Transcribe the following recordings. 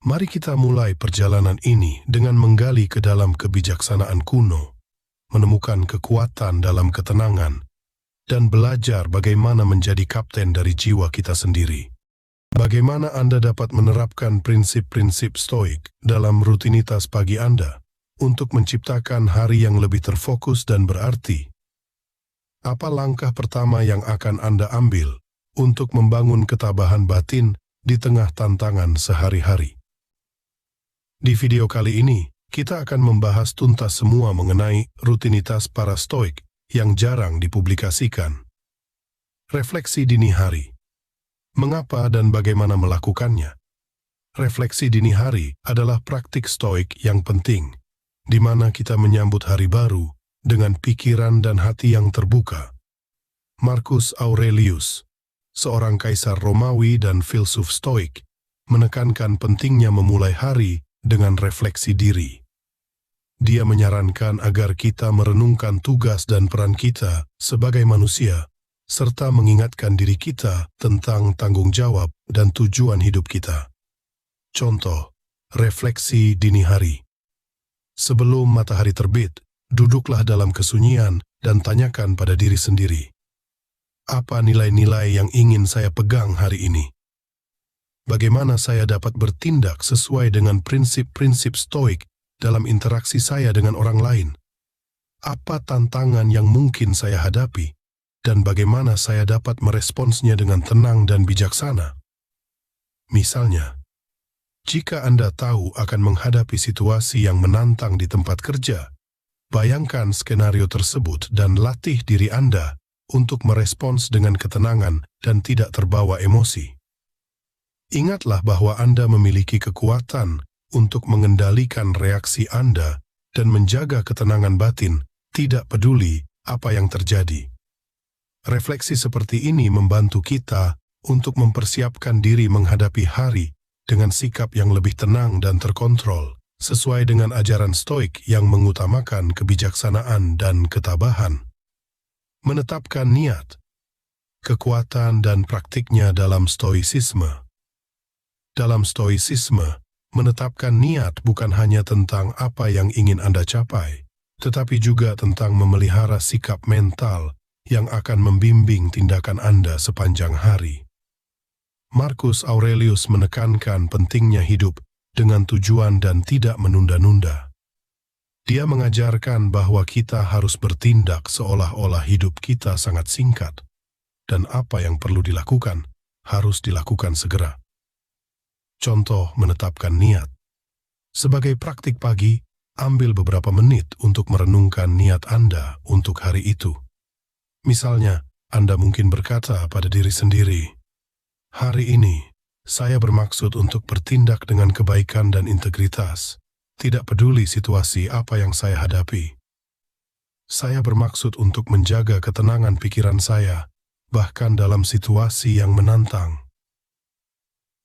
Mari kita mulai perjalanan ini dengan menggali ke dalam kebijaksanaan kuno, menemukan kekuatan dalam ketenangan, dan belajar bagaimana menjadi kapten dari jiwa kita sendiri. Bagaimana Anda dapat menerapkan prinsip-prinsip stoik dalam rutinitas pagi Anda untuk menciptakan hari yang lebih terfokus dan berarti? Apa langkah pertama yang akan Anda ambil untuk membangun ketabahan batin di tengah tantangan sehari-hari? Di video kali ini, kita akan membahas tuntas semua mengenai rutinitas para stoik yang jarang dipublikasikan. Refleksi dini hari. Mengapa dan bagaimana melakukannya? Refleksi dini hari adalah praktik stoik yang penting, di mana kita menyambut hari baru dengan pikiran dan hati yang terbuka. Marcus Aurelius, seorang kaisar Romawi dan filsuf stoik, menekankan pentingnya memulai hari dengan refleksi diri. Dia menyarankan agar kita merenungkan tugas dan peran kita sebagai manusia, serta mengingatkan diri kita tentang tanggung jawab dan tujuan hidup kita. Contoh, refleksi dini hari. Sebelum matahari terbit, duduklah dalam kesunyian dan tanyakan pada diri sendiri, apa nilai-nilai yang ingin saya pegang hari ini? Bagaimana saya dapat bertindak sesuai dengan prinsip-prinsip stoik dalam interaksi saya dengan orang lain? Apa tantangan yang mungkin saya hadapi? Dan bagaimana saya dapat meresponsnya dengan tenang dan bijaksana? Misalnya, jika Anda tahu akan menghadapi situasi yang menantang di tempat kerja, bayangkan skenario tersebut dan latih diri Anda untuk merespons dengan ketenangan dan tidak terbawa emosi. Ingatlah bahwa Anda memiliki kekuatan untuk mengendalikan reaksi Anda dan menjaga ketenangan batin, tidak peduli apa yang terjadi. Refleksi seperti ini membantu kita untuk mempersiapkan diri menghadapi hari dengan sikap yang lebih tenang dan terkontrol, sesuai dengan ajaran stoik yang mengutamakan kebijaksanaan dan ketabahan. Menetapkan niat, kekuatan dan praktiknya dalam stoicisme. Dalam stoicisme, menetapkan niat bukan hanya tentang apa yang ingin Anda capai, tetapi juga tentang memelihara sikap mental yang akan membimbing tindakan Anda sepanjang hari. Marcus Aurelius menekankan pentingnya hidup dengan tujuan dan tidak menunda-nunda. Dia mengajarkan bahwa kita harus bertindak seolah-olah hidup kita sangat singkat, dan apa yang perlu dilakukan harus dilakukan segera. Contoh menetapkan niat. Sebagai praktik pagi, ambil beberapa menit untuk merenungkan niat Anda untuk hari itu. Misalnya, Anda mungkin berkata pada diri sendiri, hari ini, saya bermaksud untuk bertindak dengan kebaikan dan integritas, tidak peduli situasi apa yang saya hadapi. Saya bermaksud untuk menjaga ketenangan pikiran saya, bahkan dalam situasi yang menantang.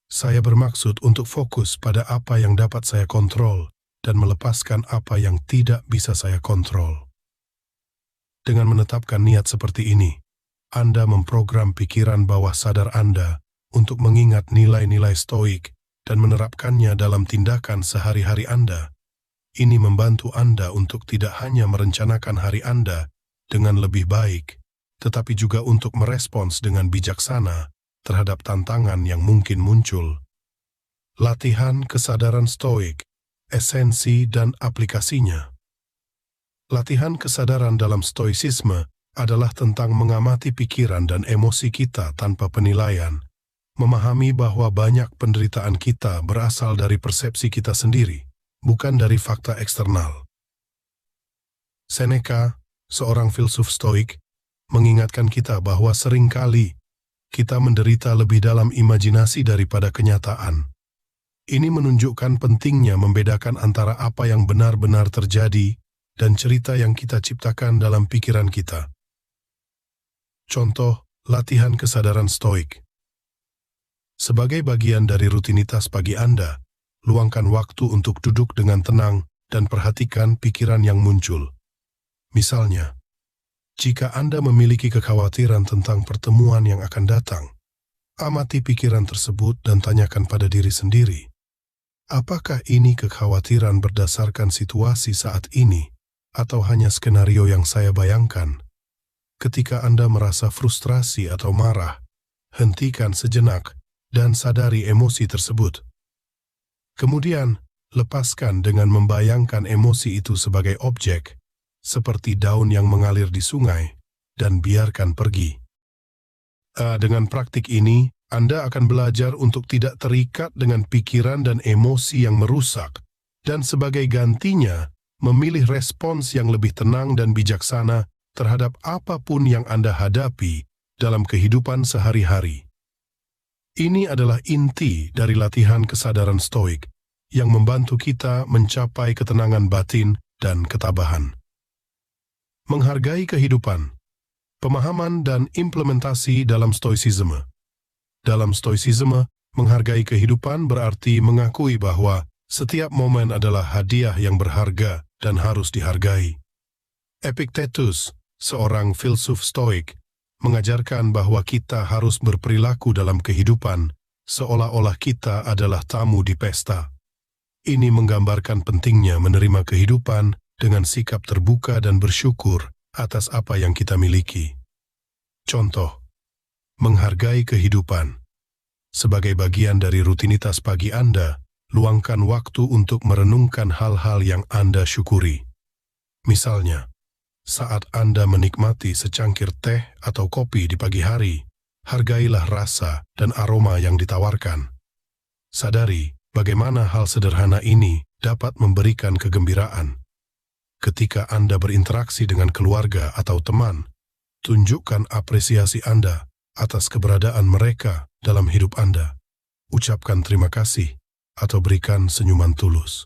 Saya bermaksud untuk fokus pada apa yang dapat saya kontrol dan melepaskan apa yang tidak bisa saya kontrol. Dengan menetapkan niat seperti ini, Anda memprogram pikiran bawah sadar Anda untuk mengingat nilai-nilai stoik dan menerapkannya dalam tindakan sehari-hari Anda. Ini membantu Anda untuk tidak hanya merencanakan hari Anda dengan lebih baik, tetapi juga untuk merespons dengan bijaksana terhadap tantangan yang mungkin muncul. Latihan kesadaran stoik, esensi dan aplikasinya. Latihan kesadaran dalam stoicisme adalah tentang mengamati pikiran dan emosi kita tanpa penilaian, memahami bahwa banyak penderitaan kita berasal dari persepsi kita sendiri, bukan dari fakta eksternal. Seneca, seorang filsuf stoik, mengingatkan kita bahwa seringkali kita menderita lebih dalam imajinasi daripada kenyataan. Ini menunjukkan pentingnya membedakan antara apa yang benar-benar terjadi dan cerita yang kita ciptakan dalam pikiran kita. Contoh, latihan kesadaran stoik. Sebagai bagian dari rutinitas pagi Anda, luangkan waktu untuk duduk dengan tenang dan perhatikan pikiran yang muncul. Misalnya, jika Anda memiliki kekhawatiran tentang pertemuan yang akan datang, amati pikiran tersebut dan tanyakan pada diri sendiri, Apakah ini kekhawatiran berdasarkan situasi saat ini, atau hanya skenario yang saya bayangkan? Ketika Anda merasa frustrasi atau marah, hentikan sejenak dan sadari emosi tersebut. Kemudian, lepaskan dengan membayangkan emosi itu sebagai objek, seperti daun yang mengalir di sungai, dan biarkan pergi. Dengan praktik ini, Anda akan belajar untuk tidak terikat dengan pikiran dan emosi yang merusak, dan sebagai gantinya, memilih respons yang lebih tenang dan bijaksana terhadap apapun yang Anda hadapi dalam kehidupan sehari-hari. Ini adalah inti dari latihan kesadaran stoik yang membantu kita mencapai ketenangan batin dan ketabahan. Menghargai kehidupan, pemahaman dan implementasi dalam stoicisme. Dalam stoicisme, menghargai kehidupan berarti mengakui bahwa setiap momen adalah hadiah yang berharga dan harus dihargai. Epictetus, seorang filsuf stoik, mengajarkan bahwa kita harus berperilaku dalam kehidupan seolah-olah kita adalah tamu di pesta. Ini menggambarkan pentingnya menerima kehidupan dengan sikap terbuka dan bersyukur atas apa yang kita miliki. Contoh, menghargai kehidupan. Sebagai bagian dari rutinitas pagi Anda, luangkan waktu untuk merenungkan hal-hal yang Anda syukuri. Misalnya, saat Anda menikmati secangkir teh atau kopi di pagi hari, hargailah rasa dan aroma yang ditawarkan. Sadari bagaimana hal sederhana ini dapat memberikan kegembiraan. Ketika Anda berinteraksi dengan keluarga atau teman, tunjukkan apresiasi Anda atas keberadaan mereka dalam hidup Anda. Ucapkan terima kasih atau berikan senyuman tulus.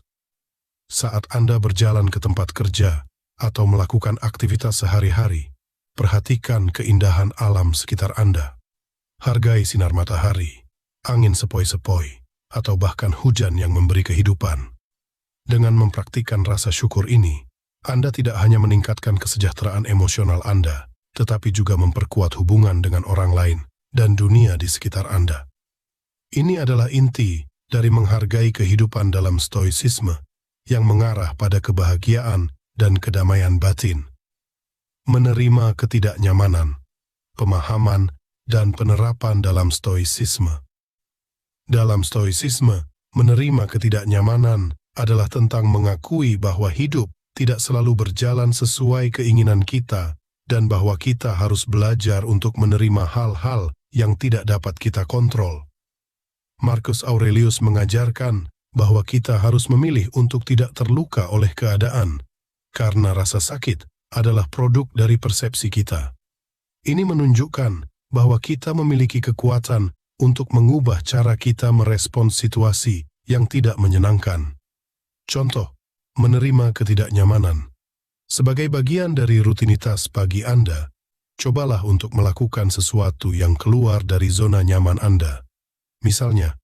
Saat Anda berjalan ke tempat kerja atau melakukan aktivitas sehari-hari, perhatikan keindahan alam sekitar Anda. Hargai sinar matahari, angin sepoi-sepoi, atau bahkan hujan yang memberi kehidupan. Dengan mempraktikkan rasa syukur ini, Anda tidak hanya meningkatkan kesejahteraan emosional Anda, tetapi juga memperkuat hubungan dengan orang lain dan dunia di sekitar Anda. Ini adalah inti dari menghargai kehidupan dalam stoicisme yang mengarah pada kebahagiaan dan kedamaian batin. Menerima ketidaknyamanan, pemahaman, dan penerapan dalam stoicisme. Dalam stoicisme, menerima ketidaknyamanan adalah tentang mengakui bahwa hidup tidak selalu berjalan sesuai keinginan kita dan bahwa kita harus belajar untuk menerima hal-hal yang tidak dapat kita kontrol. Marcus Aurelius mengajarkan bahwa kita harus memilih untuk tidak terluka oleh keadaan, karena rasa sakit adalah produk dari persepsi kita. Ini menunjukkan bahwa kita memiliki kekuatan untuk mengubah cara kita merespons situasi yang tidak menyenangkan. Contoh, menerima ketidaknyamanan. Sebagai bagian dari rutinitas pagi Anda, cobalah untuk melakukan sesuatu yang keluar dari zona nyaman Anda. Misalnya,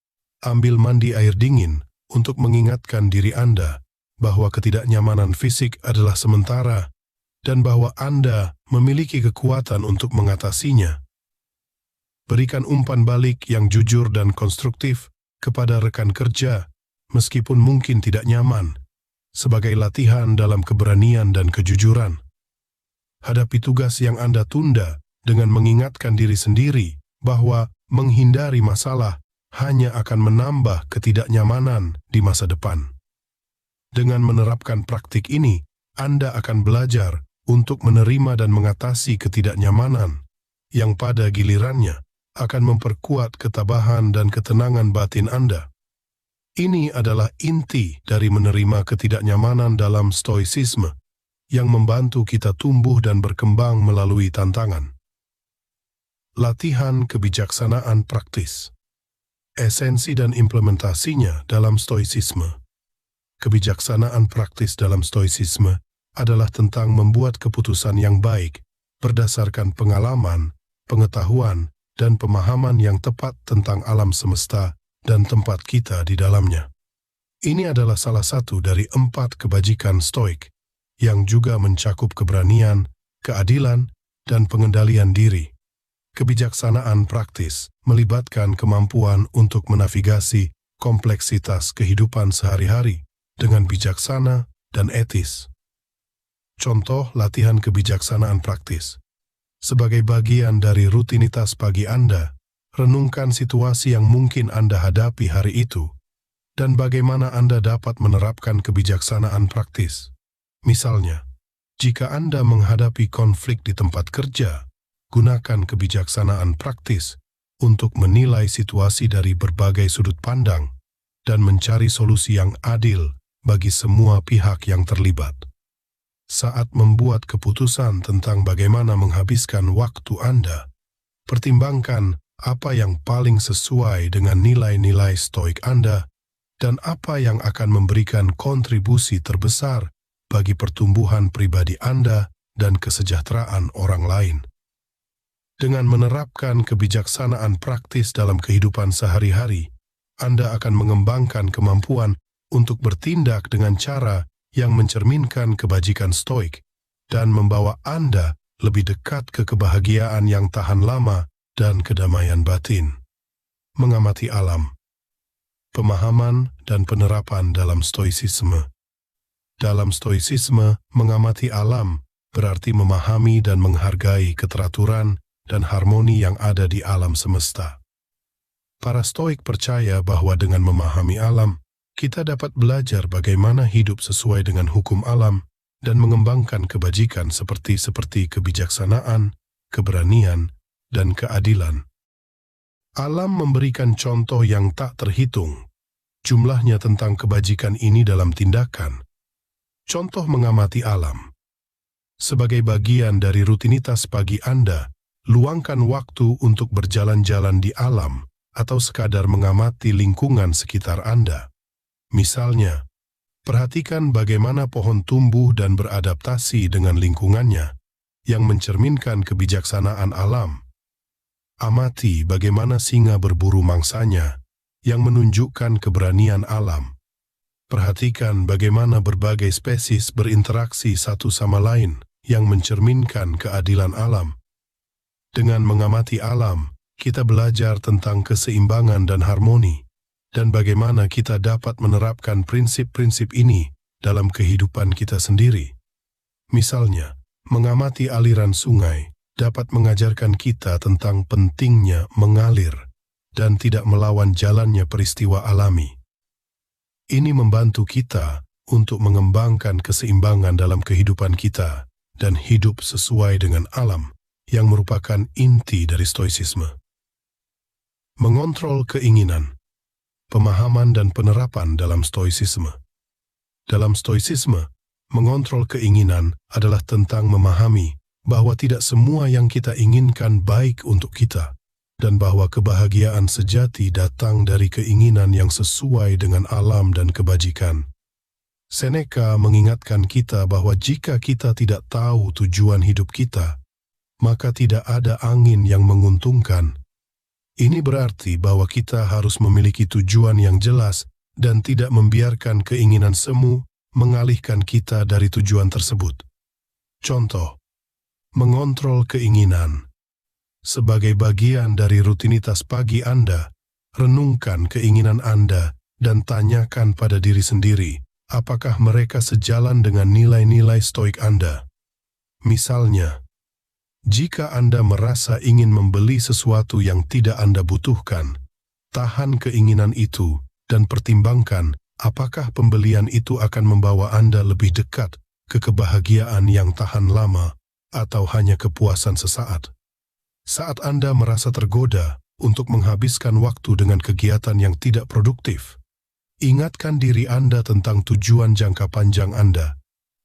ambil mandi air dingin untuk mengingatkan diri Anda bahwa ketidaknyamanan fisik adalah sementara dan bahwa Anda memiliki kekuatan untuk mengatasinya. Berikan umpan balik yang jujur dan konstruktif kepada rekan kerja, meskipun mungkin tidak nyaman, sebagai latihan dalam keberanian dan kejujuran. Hadapi tugas yang Anda tunda dengan mengingatkan diri sendiri bahwa menghindari masalah hanya akan menambah ketidaknyamanan di masa depan. Dengan menerapkan praktik ini, Anda akan belajar untuk menerima dan mengatasi ketidaknyamanan, yang pada gilirannya akan memperkuat ketabahan dan ketenangan batin Anda. Ini adalah inti dari menerima ketidaknyamanan dalam stoicisme, yang membantu kita tumbuh dan berkembang melalui tantangan. Latihan kebijaksanaan praktis. Esensi dan implementasinya dalam stoicisme. Kebijaksanaan praktis dalam stoicisme adalah tentang membuat keputusan yang baik berdasarkan pengalaman, pengetahuan, dan pemahaman yang tepat tentang alam semesta dan tempat kita di dalamnya. Ini adalah salah satu dari 4 kebajikan stoik, yang juga mencakup keberanian, keadilan, dan pengendalian diri. Kebijaksanaan praktis melibatkan kemampuan untuk menavigasi kompleksitas kehidupan sehari-hari dengan bijaksana dan etis. Contoh latihan kebijaksanaan praktis. Sebagai bagian dari rutinitas pagi Anda, renungkan situasi yang mungkin Anda hadapi hari itu dan bagaimana Anda dapat menerapkan kebijaksanaan praktis. Misalnya, jika Anda menghadapi konflik di tempat kerja, gunakan kebijaksanaan praktis untuk menilai situasi dari berbagai sudut pandang dan mencari solusi yang adil bagi semua pihak yang terlibat. Saat membuat keputusan tentang bagaimana menghabiskan waktu Anda, pertimbangkan apa yang paling sesuai dengan nilai-nilai stoik Anda dan apa yang akan memberikan kontribusi terbesar bagi pertumbuhan pribadi Anda dan kesejahteraan orang lain. Dengan menerapkan kebijaksanaan praktis dalam kehidupan sehari-hari, Anda akan mengembangkan kemampuan untuk bertindak dengan cara yang mencerminkan kebajikan stoik dan membawa Anda lebih dekat ke kebahagiaan yang tahan lama dan kedamaian batin. Mengamati alam. Pemahaman dan penerapan dalam stoisisme. Dalam stoisisme, mengamati alam berarti memahami dan menghargai keteraturan dan harmoni yang ada di alam semesta. Para stoik percaya bahwa dengan memahami alam, kita dapat belajar bagaimana hidup sesuai dengan hukum alam dan mengembangkan kebajikan seperti kebijaksanaan, keberanian, dan keadilan. Alam memberikan contoh yang tak terhitung jumlahnya tentang kebajikan ini dalam tindakan. Contoh mengamati alam. Sebagai bagian dari rutinitas pagi Anda, luangkan waktu untuk berjalan-jalan di alam atau sekadar mengamati lingkungan sekitar Anda. Misalnya, perhatikan bagaimana pohon tumbuh dan beradaptasi dengan lingkungannya, yang mencerminkan kebijaksanaan alam. Amati bagaimana singa berburu mangsanya, yang menunjukkan keberanian alam. Perhatikan bagaimana berbagai spesies berinteraksi satu sama lain, yang mencerminkan keadilan alam. Dengan mengamati alam, kita belajar tentang keseimbangan dan harmoni, dan bagaimana kita dapat menerapkan prinsip-prinsip ini dalam kehidupan kita sendiri. Misalnya, mengamati aliran sungai dapat mengajarkan kita tentang pentingnya mengalir dan tidak melawan jalannya peristiwa alami. Ini membantu kita untuk mengembangkan keseimbangan dalam kehidupan kita dan hidup sesuai dengan alam yang merupakan inti dari stoisisme. Mengontrol keinginan. Pemahaman dan penerapan dalam stoisisme. Dalam stoisisme, mengontrol keinginan adalah tentang memahami bahwa tidak semua yang kita inginkan baik untuk kita, dan bahwa kebahagiaan sejati datang dari keinginan yang sesuai dengan alam dan kebajikan. Seneca mengingatkan kita bahwa jika kita tidak tahu tujuan hidup kita, maka tidak ada angin yang menguntungkan. Ini berarti bahwa kita harus memiliki tujuan yang jelas dan tidak membiarkan keinginan semu mengalihkan kita dari tujuan tersebut. Contoh, mengontrol keinginan. Sebagai bagian dari rutinitas pagi Anda, renungkan keinginan Anda dan tanyakan pada diri sendiri, apakah mereka sejalan dengan nilai-nilai stoik Anda. Misalnya, jika Anda merasa ingin membeli sesuatu yang tidak Anda butuhkan, tahan keinginan itu dan pertimbangkan apakah pembelian itu akan membawa Anda lebih dekat ke kebahagiaan yang tahan lama atau hanya kepuasan sesaat. Saat Anda merasa tergoda untuk menghabiskan waktu dengan kegiatan yang tidak produktif, ingatkan diri Anda tentang tujuan jangka panjang Anda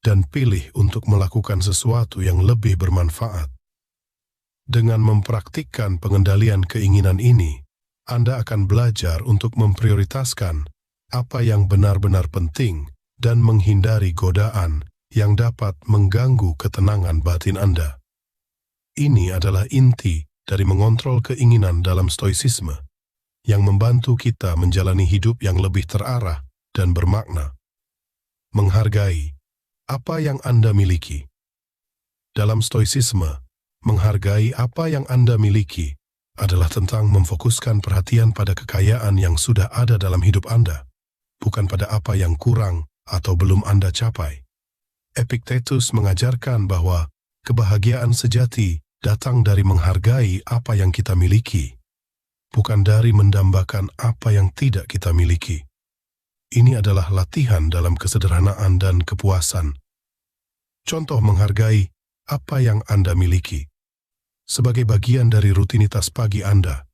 dan pilih untuk melakukan sesuatu yang lebih bermanfaat. Dengan mempraktikkan pengendalian keinginan ini, Anda akan belajar untuk memprioritaskan apa yang benar-benar penting dan menghindari godaan yang dapat mengganggu ketenangan batin Anda. Ini adalah inti dari mengontrol keinginan dalam stoisisme, yang membantu kita menjalani hidup yang lebih terarah dan bermakna. Menghargai apa yang Anda miliki. Dalam stoisisme, menghargai apa yang Anda miliki adalah tentang memfokuskan perhatian pada kekayaan yang sudah ada dalam hidup Anda, bukan pada apa yang kurang atau belum Anda capai. Epictetus mengajarkan bahwa kebahagiaan sejati datang dari menghargai apa yang kita miliki, bukan dari mendambakan apa yang tidak kita miliki. Ini adalah latihan dalam kesederhanaan dan kepuasan. Contoh menghargai apa yang Anda miliki. Sebagai bagian dari rutinitas pagi Anda,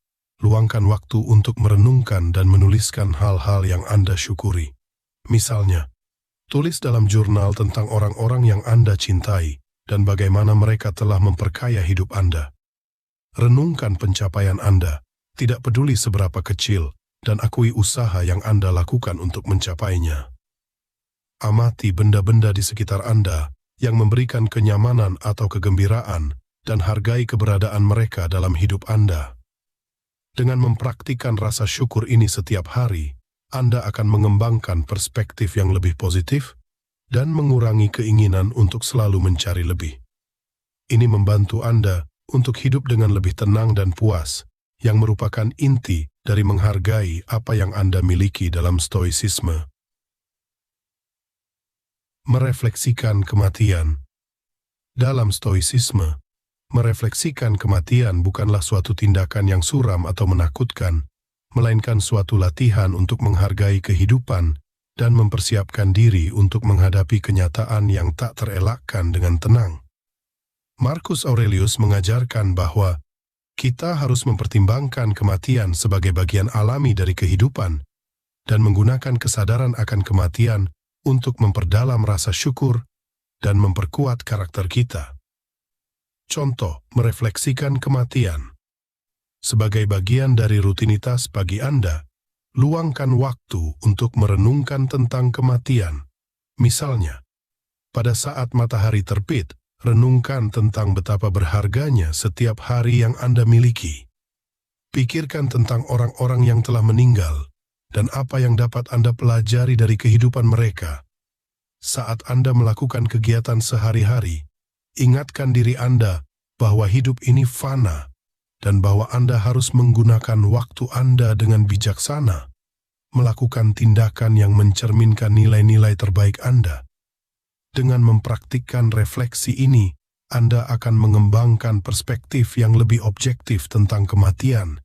luangkan waktu untuk merenungkan dan menuliskan hal-hal yang Anda syukuri. Misalnya, tulis dalam jurnal tentang orang-orang yang Anda cintai dan bagaimana mereka telah memperkaya hidup Anda. Renungkan pencapaian Anda, tidak peduli seberapa kecil, dan akui usaha yang Anda lakukan untuk mencapainya. Amati benda-benda di sekitar Anda yang memberikan kenyamanan atau kegembiraan, dan hargai keberadaan mereka dalam hidup Anda. Dengan mempraktikkan rasa syukur ini setiap hari, Anda akan mengembangkan perspektif yang lebih positif dan mengurangi keinginan untuk selalu mencari lebih. Ini membantu Anda untuk hidup dengan lebih tenang dan puas, yang merupakan inti dari menghargai apa yang Anda miliki dalam stoicisme. Merefleksikan kematian. Dalam stoicisme, merefleksikan kematian bukanlah suatu tindakan yang suram atau menakutkan, melainkan suatu latihan untuk menghargai kehidupan dan mempersiapkan diri untuk menghadapi kenyataan yang tak terelakkan dengan tenang. Marcus Aurelius mengajarkan bahwa kita harus mempertimbangkan kematian sebagai bagian alami dari kehidupan dan menggunakan kesadaran akan kematian untuk memperdalam rasa syukur dan memperkuat karakter kita. Contoh, merefleksikan kematian. Sebagai bagian dari rutinitas pagi Anda, luangkan waktu untuk merenungkan tentang kematian. Misalnya, pada saat matahari terbit, renungkan tentang betapa berharganya setiap hari yang Anda miliki. Pikirkan tentang orang-orang yang telah meninggal dan apa yang dapat Anda pelajari dari kehidupan mereka. Saat Anda melakukan kegiatan sehari-hari, ingatkan diri Anda bahwa hidup ini fana dan bahwa Anda harus menggunakan waktu Anda dengan bijaksana, melakukan tindakan yang mencerminkan nilai-nilai terbaik Anda. Dengan mempraktikkan refleksi ini, Anda akan mengembangkan perspektif yang lebih objektif tentang kematian,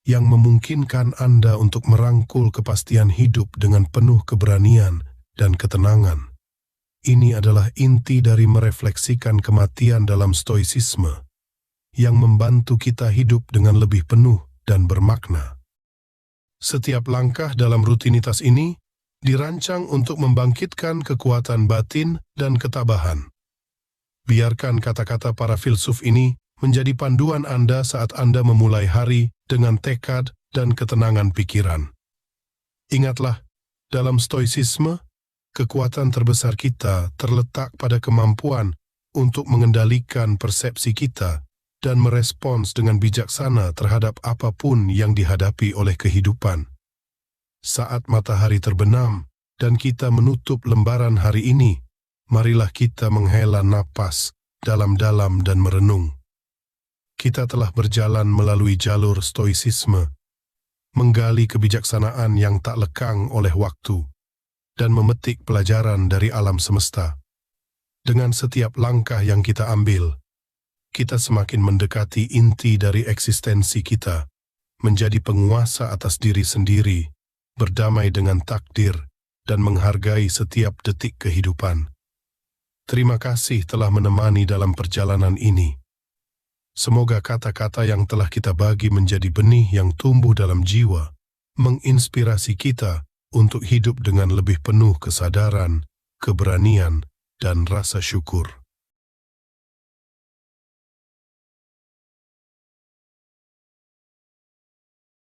yang memungkinkan Anda untuk merangkul kepastian hidup dengan penuh keberanian dan ketenangan. Ini adalah inti dari merefleksikan kematian dalam stoicisme, yang membantu kita hidup dengan lebih penuh dan bermakna. Setiap langkah dalam rutinitas ini dirancang untuk membangkitkan kekuatan batin dan ketabahan. Biarkan kata-kata para filsuf ini menjadi panduan Anda saat Anda memulai hari dengan tekad dan ketenangan pikiran. Ingatlah, dalam stoicisme, kekuatan terbesar kita terletak pada kemampuan untuk mengendalikan persepsi kita dan merespons dengan bijaksana terhadap apapun yang dihadapi oleh kehidupan. Saat matahari terbenam dan kita menutup lembaran hari ini, marilah kita menghela napas dalam-dalam dan merenung. Kita telah berjalan melalui jalur stoicisme, menggali kebijaksanaan yang tak lekang oleh waktu, dan memetik pelajaran dari alam semesta. Dengan setiap langkah yang kita ambil, kita semakin mendekati inti dari eksistensi kita, menjadi penguasa atas diri sendiri, berdamai dengan takdir, dan menghargai setiap detik kehidupan. Terima kasih telah menemani dalam perjalanan ini. Semoga kata-kata yang telah kita bagi menjadi benih yang tumbuh dalam jiwa, menginspirasi kita untuk hidup dengan lebih penuh kesadaran, keberanian, dan rasa syukur.